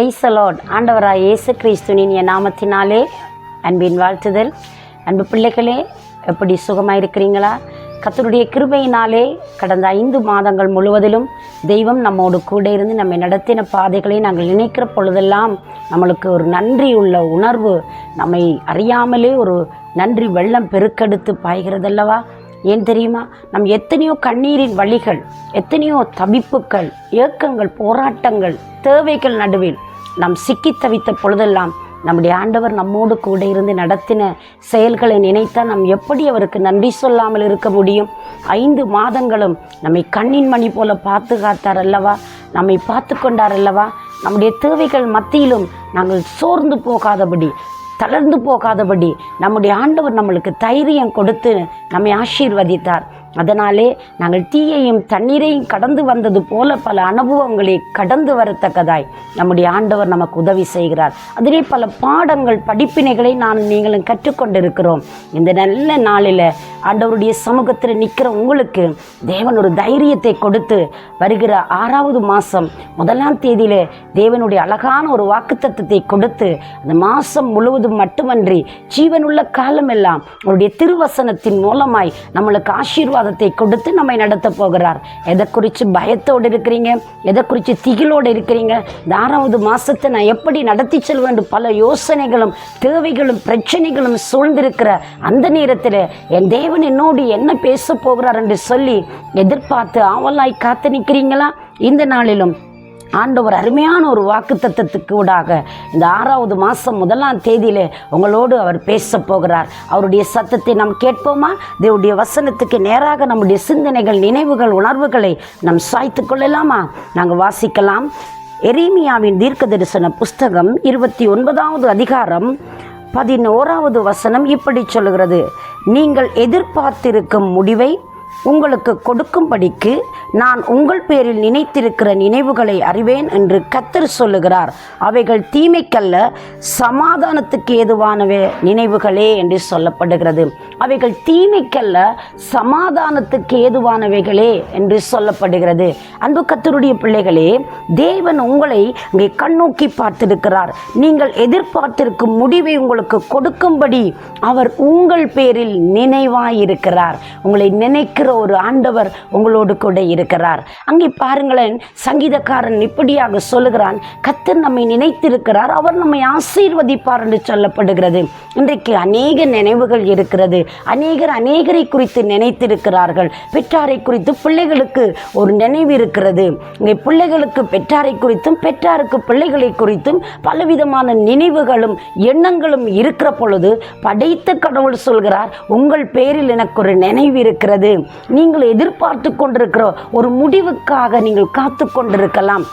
Praise the Lord. ஆண்டவராய் இயேசு கிறிஸ்துவின் என் நாமத்தினாலே அன்பின் வாழ்த்துதல். அன்பு பிள்ளைகளே, எப்படி சுகமாக இருக்கிறீங்களா? கர்த்தருடைய கிருபையினாலே கடந்த 5 மாதங்கள் முழுவதிலும் தெய்வம் நம்மோடு கூட இருந்து நம்மை நடத்தின பாதைகளை நாங்கள் நினைக்கிற பொழுதெல்லாம் நம்மளுக்கு ஒரு நன்றி உள்ள உணர்வு, நம்மை அறியாமலே ஒரு நன்றி வெள்ளம் பெருக்கெடுத்து பாய்கிறதல்லவா? ஏன் தெரியுமா? நம் எத்தனையோ கண்ணீரின் வழிகள், எத்தனையோ தவிப்புகள், ஏக்கங்கள், போராட்டங்கள், தேவைகள் நடுவில் நாம் சிக்கி தவித்த பொழுதெல்லாம் நம்முடைய ஆண்டவர் நம்மோடு கூட இருந்து நடத்தின செயல்களை நினைத்தால் நாம் எப்படி அவருக்கு நன்றி சொல்லாமல் இருக்க முடியும்? 5 மாதங்களும் நம்மை கண்ணின் மணி போல பாதுகாத்தார் அல்லவா? நம்மை பார்த்து கொண்டார் அல்லவா? நம்முடைய தேவைகள் மத்தியிலும் நாங்கள் சோர்ந்து போகாதபடி, தளர்ந்து போகாதபடி நம்முடைய ஆண்டவர் நம்மளுக்கு தைரியம் கொடுத்து நம்மை ஆசீர்வதித்தார். அதனாலே நாங்கள் தீயையும் தண்ணீரையும் கடந்து வந்தது போல பல அனுபவங்களை கடந்து வரத்தக்கதாய் நம்முடைய ஆண்டவர் நமக்கு உதவி செய்கிறார். அதிலே பல பாடங்கள், படிப்பினைகளை நீங்களும் கற்றுக்கொண்டிருக்கிறோம். இந்த நல்ல நாளில் ஆண்டவருடைய சமூகத்தில் நிற்கிற உங்களுக்கு தேவன் ஒரு தைரியத்தை கொடுத்து வருகிற 6வது மாதம் 1ஆம் தேதியிலே தேவனுடைய அழகான ஒரு வாக்குத்தத்தத்தை கொடுத்து அந்த மாதம் முழுவதும் மட்டுமன்றி ஜீவனுள்ள காலமெல்லாம் அவருடைய திருவசனத்தின் மூலமாய் நம்மளுக்கு ஆசீர்வாதத்தை கொடுத்து நம்மை நடத்த போகிறார். எதை குறித்து பயத்தோடு இருக்கிறீங்க? எதை குறித்து திகிலோடு இருக்கிறீங்க? இந்த 6வது மாதத்தை நான் எப்படி நடத்தி செல்ல வேண்டும்? பல யோசனைகளும் தேவைகளும் பிரச்சனைகளும் சூழ்ந்திருக்கிற அந்த நேரத்தில் என் தேவன் என்னோடு என்ன பேச போகிறார் என்று சொல்லி எதிர்பார்த்து ஆவலாய் காத்து நிற்கிறீங்களா? இந்த நாளிலும் ஆண்டவர் அருமையான ஒரு வாக்குத்தத்தத்துக்கு ஊடாக இந்த 6வது மாதம் 1ஆம் தேதியிலே உங்களோடு அவர் பேச போகிறார். அவருடைய சத்தத்தை நாம் கேட்போமா? தேவனுடைய வசனத்துக்கு நேராக நம்முடைய சிந்தனைகள், நினைவுகள், உணர்வுகளை நாம் சாய்த்து கொள்ளலாமா? நாங்கள் வாசிக்கலாம். எரேமியாவின் தீர்க்க தரிசன புஸ்தகம் 29வது அதிகாரம் 11வது வசனம் இப்படி சொல்லுகிறது: நீங்கள் எதிர்பார்த்திருக்கும் முடிவை உங்களுக்கு கொடுக்கும்படிக்கு நான் உங்கள் பேரில் நினைத்திருக்கிற நினைவுகளை அறிவேன் என்று கர்த்தர் சொல்லுகிறார். அவைகள் தீமைக்கல்ல, சமாதானத்துக்கு ஏதுவான நினைவுகளே என்று சொல்லப்படுகிறது. அவைகள் தீமைக்கல்ல, சமாதானத்துக்கு ஏதுவானவைகளே என்று சொல்லப்படுகிறது. அன்பு கர்த்தருடைய பிள்ளைகளே, தேவன் உங்களை இங்கே கண்ணோக்கி பார்த்திருக்கிறார். நீங்கள் எதிர்பார்த்திருக்கும் முடிவை உங்களுக்கு கொடுக்கும்படி அவர் உங்கள் பேரில் நினைவாயிருக்கிறார். உங்களை நினைக்கிற ஒரு ஆண்டவர் உங்களோடு கூட இருக்கிறார். அங்கே பாருங்களேன், சங்கீதக்காரன் இப்படியாக சொல்லுகிறான்: கர்த்தர் நம்மை நினைத்திருக்கிறார், அவர் நம்மை ஆசீர்வதிப்பார் என்று சொல்லப்படுகிறது. இன்றைக்கு அநேக நினைவுகள் இருக்கிறது. அநேகரை குறித்து நினைத்திருக்கிறார்கள். பெற்றாரை குறித்து பிள்ளைகளுக்கு ஒரு நினைவு இருக்கிறது. இங்கே பிள்ளைகளுக்கு பெற்றாரை குறித்தும், பெற்றாருக்கு பிள்ளைகளை குறித்தும் பலவிதமான நினைவுகளும் எண்ணங்களும் இருக்கிற பொழுது படைத்த கடவுள் சொல்கிறார், உங்கள் பேரில் எனக்கு ஒரு நினைவு இருக்கிறது. நீங்கள் எதிர்பார்த்து கொண்டிருக்கிற ஒரு முடிவுக்காக நீங்கள் காத்து கொண்டிருக்கலாம்.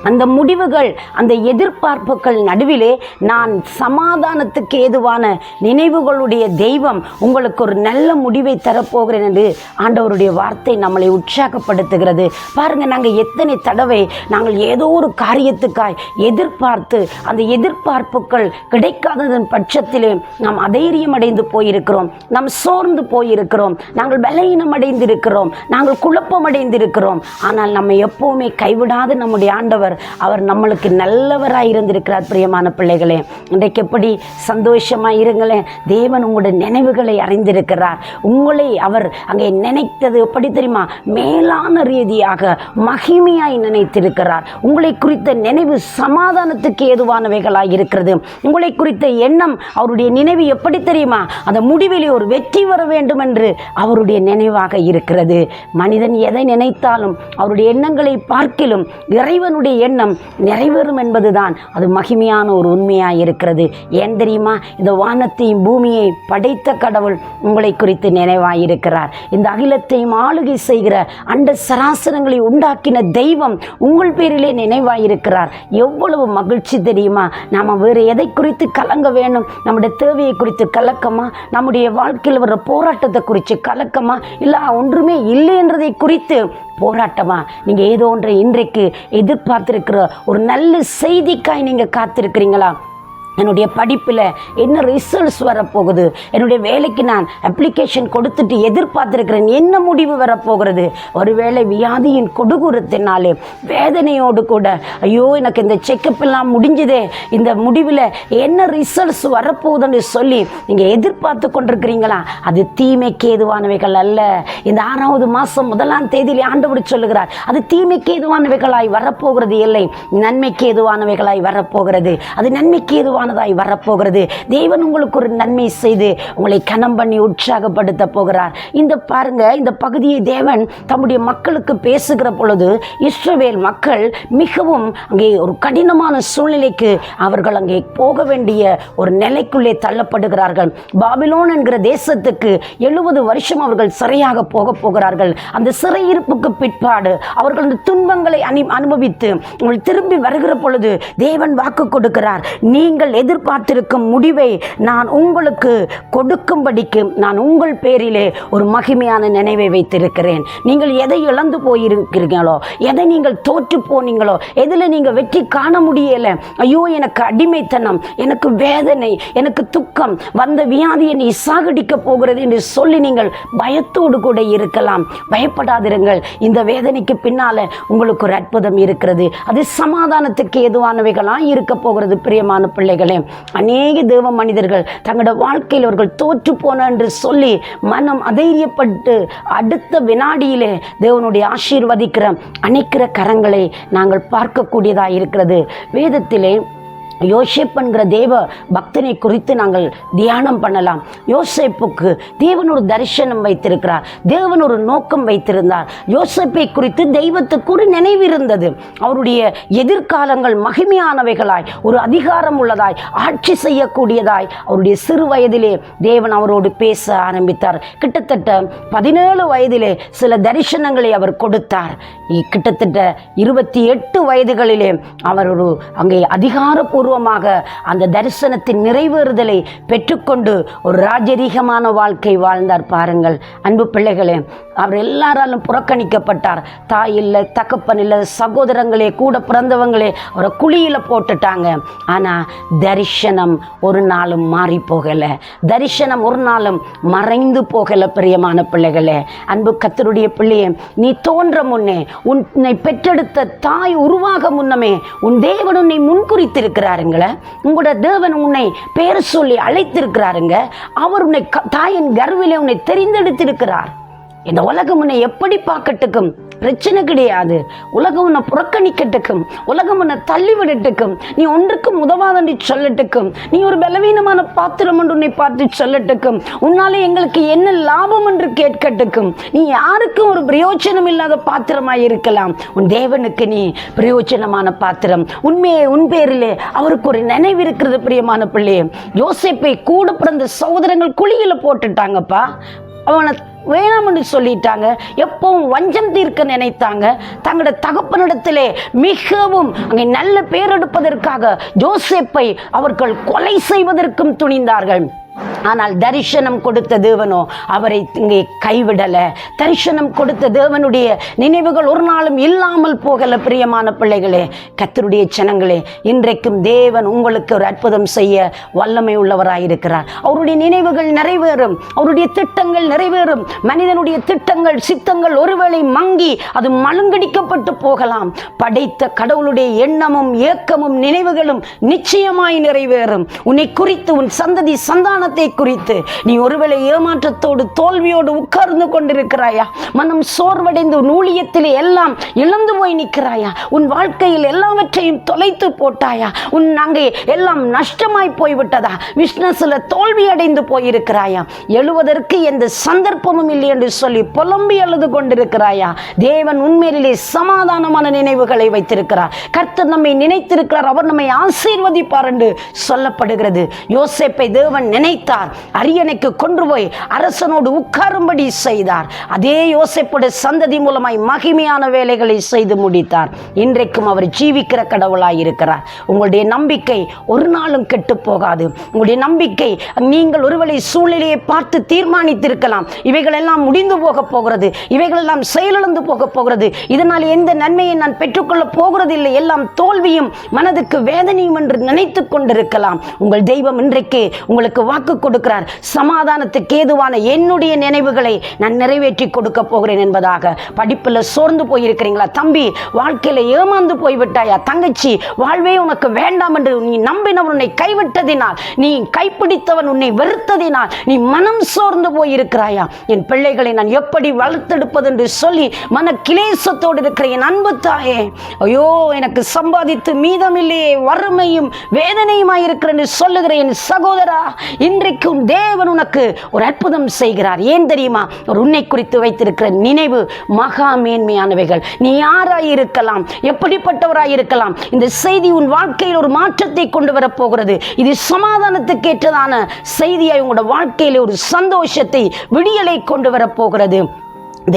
அந்த முடிவுகள், அந்த எதிர்பார்ப்புகள் நடுவிலே நான் சமாதானத்துக்கு ஏதுவான நினைவுகளுடைய தெய்வம் உங்களுக்கு ஒரு நல்ல முடிவை தரப்போகிறேன் என்று ஆண்டவருடைய வார்த்தை நம்மளை உற்சாகப்படுத்துகிறது. பாருங்கள், நாங்கள் எத்தனை தடவை நாங்கள் ஏதோ ஒரு காரியத்துக்காய் எதிர்பார்த்து அந்த எதிர்பார்ப்புகள் கிடைக்காததன் பட்சத்திலே நாம் அதைரியம் அடைந்து போயிருக்கிறோம், நாம் சோர்ந்து போயிருக்கிறோம், நாங்கள் பலவீனம் அடைந்திருக்கிறோம், நாங்கள் குழப்பம் அடைந்திருக்கிறோம். ஆனால் நம்மை எப்போவுமே கைவிடாத நம்முடைய ஆண்டவர், அவர் நம்மளுக்கு நல்லவராய் இருந்திருக்கிறார். பிரியமான பிள்ளைகளே, இன்றைக்கு எப்படி சந்தோஷமாக இருங்களேன். தேவன் உங்களுடைய நினைவுகளை அறிந்திருக்கிறார். உங்களை அவர் அங்கே நினைத்தது எப்படி தெரியுமா? மேலான ரீதியாக மகிமையாய் நினைத்திருக்கிறார். உங்களை குறித்த நினைவு சமாதானத்துக்கு ஏதுவானவைகளாய் இருக்கிறது. உங்களை குறித்த எண்ணம், அவருடைய நினைவு எப்படி தெரியுமா? அந்த முடிவிலே ஒரு வெற்றி வர வேண்டும் என்று அவருடைய நினைவாக இருக்கிறது. மனிதன் எதை நினைத்தாலும் அவருடைய எண்ணங்களை பார்க்கிலும் இறைவனுடைய எண்ணம் நிறைவேறும் என்பதுதான் அது மகிமையான ஒரு உண்மையாக இருக்கிறது. ஏன் தெரியுமா? இந்த வானத்தையும் பூமியை படைத்த கடவுள் உங்களை குறித்து நினைவாயிருக்கிறார். இந்த அகிலத்தையும் ஆளுகை செய்கிற அண்ட சராசரங்களை உண்டாக்கின தெய்வம் உங்கள் பேரிலே நினைவாயிருக்கிறார். எவ்வளவு மகிழ்ச்சி தெரியுமா? நாம் வேறு எதை குறித்து கலங்க வேணும்? நம்முடைய தேவையை குறித்து கலக்கமா? நம்முடைய வாழ்க்கையில் வர போராட்டத்தை குறித்து கலக்கமா? இல்லை ஒன்றுமே இல்லை என்றதை குறித்து போராட்டமா? நீங்கள் ஏதோ ஒன்றை இன்றைக்கு எதிர்பார்த்திருக்கிற ஒரு நல்ல செய்திக்காய் நீங்கள் காத்திருக்கிறீங்களா? என்னுடைய படிப்பில் என்ன ரிசல்ட்ஸ் வரப்போகுது, என்னுடைய வேலைக்கு நான் அப்ளிகேஷன் கொடுத்துட்டு எதிர்பார்த்துருக்கிறேன், என்ன முடிவு வரப்போகிறது. ஒருவேளை வியாதியின் கொடுகுறத்தினாலே வேதனையோடு கூட ஐயோ எனக்கு இந்த செக்கப் எல்லாம் முடிஞ்சுதே, இந்த முடிவில் என்ன ரிசல்ட்ஸ் வரப்போகுதுன்னு சொல்லி நீங்கள் எதிர்பார்த்து கொண்டிருக்கிறீங்களா? அது தீமைக்கு ஏதுவானவைகள் அல்ல. இந்த 6வது மாதம் 1ஆம் தேதியிலே ஆண்டவர் சொல்லுகிறார், அது தீமைக்கு ஏதுவானவைகளாய் வரப்போகிறது இல்லை, நன்மைக்கு ஏதுவானவைகளாய் வரப்போகிறது. அது நன்மைக்கு ஏதுவானதாய் வரப்போகிறது. தேவன் உங்களுக்கு ஒரு நன்மை செய்து உங்களை கனம் பண்ணி உற்சாகப்படுத்த போகிறார். இந்த பாருங்க, இந்த பகுதியை தேவன் தம்முடைய மக்களுக்கு பேசுகிற பொழுது இஸ்ரவேல் மக்கள் மிகவும் அங்கே ஒரு கடினமான சூழ்நிலைக்கு அவர்கள் அங்கே போக வேண்டிய ஒரு நிலைக்குள்ளே தள்ளப்படுகிறார்கள். பாபிலோன் என்கிற தேசத்துக்கு 70 வருஷம் அவர்கள் சிறையாக போகிறார்கள். அந்த சிறையிருப்புக்கு பிற்பாடு அவர்கள் அந்த துன்பங்களை அனுபவித்து திரும்பி வருகிற பொழுது தேவன் வாக்கு கொடுக்கிறார், நீங்கள் எதிர்பார்த்திருக்கும் முடிவை நான் உங்களுக்கு கொடுக்கும்படிக்கு நான் உங்கள் பேரிலே ஒரு மகிமையான நினைவை வைத்திருக்கிறேன். நீங்கள் எதை இழந்து போயிருக்கிறீங்களோ, எதை நீங்கள் தோற்று போனீங்களோ, எதில் நீங்கள் வெற்றி காண முடியலை, ஐயோ எனக்கு அடிமைத்தனம், எனக்கு வேதனை, எனக்கு துக்கம், வந்த வியாதியை நீ சாகடிக்க போகிறது என்று சொல்லி நீங்கள் பயத்தோடு கூட இருக்கலாம். பயப்படாதிருங்கள். இந்த வேதனைக்கு பின்னால உங்களுக்கு ஒரு அற்புதம் இருக்கிறது. அது சமாதானத்துக்கு ஏதுவானவைகளாக இருக்க போகிறது. பிரியமான பிள்ளைகளே, அநேக தேவ மனிதர்கள் தங்களுடைய வாழ்க்கையில் அவர்கள் தோற்று போன என்று சொல்லி மனம் அதைரியப்பட்டு அடுத்த வினாடியிலே தேவனுடைய ஆசீர்வதிக்கிற அணைக்கிற கரங்களை நாங்கள் பார்க்கக்கூடியதாக இருக்கிறது. வேதத்திலே யோசேப்பு என்கிற தேவ பக்தனை குறித்து நாங்கள் தியானம் பண்ணலாம். யோசேப்புக்கு தேவன் ஒரு தரிசனம் வைத்திருக்கிறார், தேவன் ஒரு நோக்கம் வைத்திருந்தார். யோசேப்பை குறித்து தெய்வத்துக்கு ஒரு நினைவு இருந்தது. அவருடைய எதிர்காலங்கள் மகிமையானவைகளாய், ஒரு அதிகாரம் உள்ளதாய், ஆட்சி செய்யக்கூடியதாய் அவருடைய சிறு வயதிலே தேவன் அவரோடு பேச ஆரம்பித்தார். கிட்டத்தட்ட 17 வயதிலே சில தரிசனங்களை அவர் கொடுத்தார். கிட்டத்தட்ட 28 வயதுகளிலே அவர் ஒரு அங்கே அதிகாரப்பூர்வமாக அந்த தரிசனத்தின் நிறைவேறுதலை பெற்றுக்கொண்டு ஒரு ராஜரீகமான வாழ்க்கை வாழ்ந்தார். பாருங்கள் அன்பு பிள்ளைகளே, அவர் எல்லாராலும் புறக்கணிக்கப்பட்டார். தாய் இல்லை, தகப்பன் இல்லை, சகோதரங்களே, கூட பிறந்தவங்களே அவரை குழியில் போட்டுட்டாங்க. ஆனால் தரிசனம் ஒரு நாளும் மாறி போகலை, தரிசனம் ஒரு நாளும் மறைந்து போகலை. பிரியமான பிள்ளைகளே, அன்பு கர்த்தருடைய பிள்ளையே, நீ தோன்ற முன்னே, உன்னை பெற்றெடுத்த தாய் உருவாக முன்னமே உன் தேவன் உன்னை முன்குறித்திருக்கிறாருங்கள. உங்களோட தேவன் உன்னை பேர் சொல்லி அழைத்திருக்கிறாருங்க. அவர் உன்னை தாயின் கர்விலே உன்னை தெரிந்தெடுத்திருக்கிறார். இந்த உலகம் உன்னை எப்படி பார்க்கட்டுக்கும் பிரச்சனை கிடையாது. உலகம் உன்னை புறக்கணிக்கட்டுக்கும், உலகம் உன்னை தள்ளிவிடட்டுக்கும், நீ ஒன்றுக்கும் உதவாதண்டி சொல்லட்டுக்கும், நீ ஒரு பலவீனமான பாத்திரம் என்று உன்னை பார்த்து சொல்லட்டுக்கும், உன்னாலே எங்களுக்கு என்ன லாபம் என்று கேட்கட்டுக்கும், நீ யாருக்கும் ஒரு பிரயோஜனம் இல்லாத பாத்திரமாய் இருக்கலாம். உன் தேவனுக்கு நீ பிரயோஜனமான பாத்திரம். உண்மையே உன் பேரிலே அவருக்கு ஒரு நினைவு இருக்கிறது. பிரியமான பிள்ளையே, யோசேப்பை கூட பிறந்த சகோதரங்கள் குழியில் போட்டுட்டாங்கப்பா. அவனை வேணாம் என்று சொல்லிட்டாங்க. எப்பவும் வஞ்சம் தீர்க்க நினைத்தாங்க. தங்களோட தகப்பனிடத்திலே மிகவும் அங்கே நல்ல பேர் எடுப்பதற்காக யோசேப்பை அவர்கள் கொலை செய்வதற்கும் துணிந்தார்கள். ஆனால் தரிசனம் கொடுத்த தேவனோ அவரை இங்கே கைவிடலை. தரிசனம் கொடுத்த தேவனுடைய நினைவுகள் ஒரு நாளும் இல்லாமல் போகல. பிரியமான பிள்ளைகளே, கர்த்தருடைய ஜனங்களே, இன்றைக்கும் தேவன் உங்களுக்கு ஒரு அற்புதம் செய்ய வல்லமை உள்ளவராயிருக்கிறார். அவருடைய நினைவுகள் நிறைவேறும், அவருடைய திட்டங்கள் நிறைவேறும். மனிதனுடைய திட்டங்கள் சித்தங்கள் ஒருவேளை மங்கி அது மழுங்கடிக்கப்பட்டு போகலாம். படைத்த கடவுளுடைய எண்ணமும் ஏக்கமும் நினைவுகளும் நிச்சயமாய் நிறைவேறும். உன்னை குறித்து, உன் சந்ததி சந்தானத்தை குறித்து நீ ஒருவேளை ஏமாற்றத்தோடு தோல்வியோடு உட்கார்ந்து கொண்டிருக்கிறாயா? மனம் சோர்வடைந்து உன் ஊழியத்திலே எல்லாம் இழந்து போய் நிற்கிறாயா? உன் வாழ்க்கையில் எல்லாவற்றையும் தொலைத்து போட்டாயா? உன் அங்கே எல்லாம் நஷ்டமாய் போய்விட்டதா? பிசினஸ்ல தோல்வி அடைந்து போயிருக்கிறாயா? எழுவதற்கு எந்த சந்தர்ப்பமும் இல்லை என்று சொல்லி புலம்பி அழுது கொண்டிருக்கிறாயா? தேவன் உண்மையிலே சமாதானமான நினைவுகளை வைத்திருக்கிறார். கர்த்தர் நம்மை நினைத்திருக்கிறார். அவர் நம்மை ஆசீர்வதிப்பார் என்று சொல்லப்படுகிறது. யோசேப்பை தேவன் நினைத்தார். செய்தார். அரியணைக்கு கொண்டு போய் அரசனோடு உட்காரும்படி செய்தார். அதே யோசேப்புடைய சந்ததி மூலமாய் மகிமையான வேலைகளை செய்து முடித்தார். இன்றைக்கும் அவர் ஜீவிக்கிற கடவுளாய் இருக்கிறார். உங்களுடைய நம்பிக்கை ஒரு நாளும் கெட்டு போகாது. உங்களுடைய நம்பிக்கை, நீங்கள் ஒருவேளை சூழ்நிலையை பார்த்து தீர்மானித்திருக்கலாம், இவைகளெல்லாம் முடிந்து போக போகிறது, இவைகளெல்லாம் செயலிழந்து போக போகிறது, இதனால் எந்த நன்மையை நான் பெற்றுக்கொள்ள போகிறதில்லை, எல்லாம் தோல்வியும் மனதுக்கு வேதனையும் என்று நினைத்து கொண்டிருக்கலாம். உங்கள் தெய்வம் இன்றைக்கு உங்களுக்கு வாக்கு கொடுக்கிறார். சமாதானத்துக்கு ஏதுவான என்னுடைய நினைவுகளை நான் நிறைவேற்றி கொடுக்க போகிறேன் என்பதாக. படிப்பில் சோர்ந்து போயிருக்கிறீங்களா? தம்பி, வாழ்க்கையில் ஏமாந்து போய்விட்டாயா? தங்கச்சி, வாழ்வே உனக்கு வேண்டாம் என்று நீ நம்பினவன் உன்னை கைவிட்டதினால், நீ கைப்பிடித்தவன் உன்னை வெறுத்ததினால் நீ மனம் சோர்ந்து போயிருக்கிறாயா? என் பிள்ளைகளை நான் எப்படி வளர்த்தெடுப்பது என்று சொல்லி மன கிளேசத்தோடு இருக்கிற என் அன்பு தாயே, ஐயோ எனக்கு சம்பாதித்து மீதமில்லையே, வறுமையும் வேதனையுமாய் இருக்கிற என்று சொல்லுகிற என் சகோதரா, இன்றைக்கும் தேவன் உனக்கு ஒரு அற்புதம் செய்கிறார். ஏன் தெரியுமா? ஒரு உன்னை குறித்து வைத்திருக்கிற நினைவு மகா மேன்மையானவைகள். நீ யாராயிருக்கலாம், எப்படிப்பட்டவராயிருக்கலாம், இந்த செய்தி உன் வாழ்க்கையில் ஒரு மாற்றத்தை கொண்டு வரப்போகிறது. இது சமாதானத்துக்கு ஏற்றதான செய்தியாய் உங்களோட வாழ்க்கையில் ஒரு சந்தோஷத்தை, விடியலை கொண்டு வரப்போகிறது.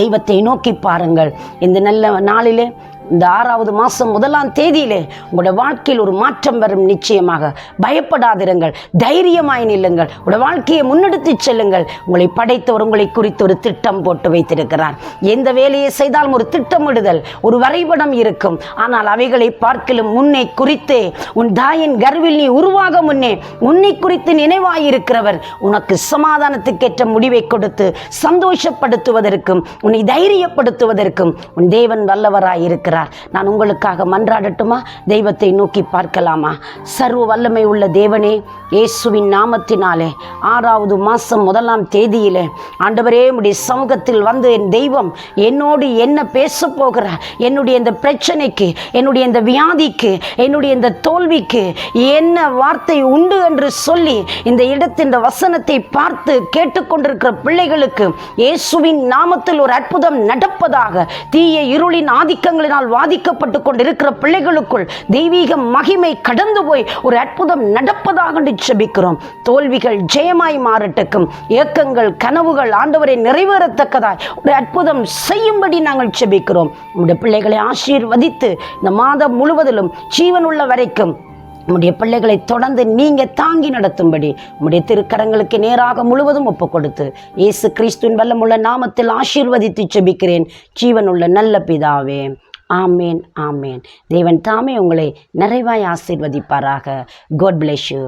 தெய்வத்தை நோக்கி பாருங்கள். இந்த நல்ல நாளிலே, இந்த 6வது மாதம் 1ஆம் தேதியிலே உங்களோட வாழ்க்கையில் ஒரு மாற்றம் வரும். நிச்சயமாக பயப்படாதிருங்கள், தைரியமாய் நில்லுங்கள், உங்களோட வாழ்க்கையை முன்னெடுத்து செல்லுங்கள். உங்களை படைத்தவர் உங்களை குறித்து ஒரு திட்டம் போட்டு வைத்திருக்கிறார். எந்த வேலையை செய்தாலும் ஒரு திட்டமிடுதல், ஒரு வரைபடம் இருக்கும். ஆனால் அவைகளை பார்க்கலும் முன்னே குறித்தே, உன் தாயின் கர்வில் நீ உருவாக முன்னே உன்னை குறித்து நினைவாயிருக்கிறவர் உனக்கு சமாதானத்துக்கேற்ற முடிவை கொடுத்து சந்தோஷப்படுத்துவதற்கும் உன்னை தைரியப்படுத்துவதற்கும் உன் தேவன் வல்லவராயிருக்கிறார். நான் உங்களுக்காக மன்றாடட்டுமா? தெய்வத்தை நோக்கி பார்க்கலாமா? சர்வ வல்லமை உள்ள தேவனே, இயேசுவின் நாமத்தினாலே 6வது மாதம் 1ஆம் தேதியிலே ஆண்டவரே உம்முடைய சமூகத்தில் வந்து என் தெய்வம் என்னோடு என்ன பேச போகிறார், என்னுடைய இந்த பிரச்சனைக்கு, என்னுடைய இந்த வியாதிக்கு, என்னுடைய இந்த தோல்விக்கு என்ன வார்த்தை உண்டு என்று சொல்லி இந்த இடத்தின் வசனத்தை பார்த்து கேட்டுக்கொண்டிருக்கிற பிள்ளைகளுக்கு இயேசுவின் நாமத்தில் ஒரு அற்புதம் நடப்பதாக. தீய இருளின் ஆதிக்கங்களினால் வாதிக்கப்பட்டு கொண்டிருக்கிற பிள்ளைகளுக்குள் தெய்வீக மகிமை கடந்து போய் ஒரு அற்புதம் நடப்பதாக ஜெபிக்கிறோம். தோல்விகள் ஜெயமாய் மாறட்டுக்கும், ஏக்கங்கள் கனவுகள் ஆண்டவரை நிறைவேறத்தக்கதாய் ஒரு அற்புதம் செய்யும்படி நாங்கள் ஜெபிக்கிறோம். உங்களுடைய பிள்ளைகளை ஆசீர்வதித்து இந்த மாதம் முழுவதிலும் ஜீவனுள்ள வரைக்கும் உம்முடைய பிள்ளைகளை தொடர்ந்து நீங்க தாங்கி நடத்தும்படி உம்முடைய திருக்கரங்களுக்கு நேராக முழுவதும் ஒப்பு கொடுத்து இயேசு கிறிஸ்துவின் வல்லமுள்ள நாமத்தில் ஆசீர்வதித்து ஜெபிக்கிறேன் ஜீவனுள்ள நல்ல பிதாவே. ஆமேன், ஆமேன். தேவன் தாமே உங்களை நிறைவாய் ஆசீர்வதிப்பாராக. God bless you.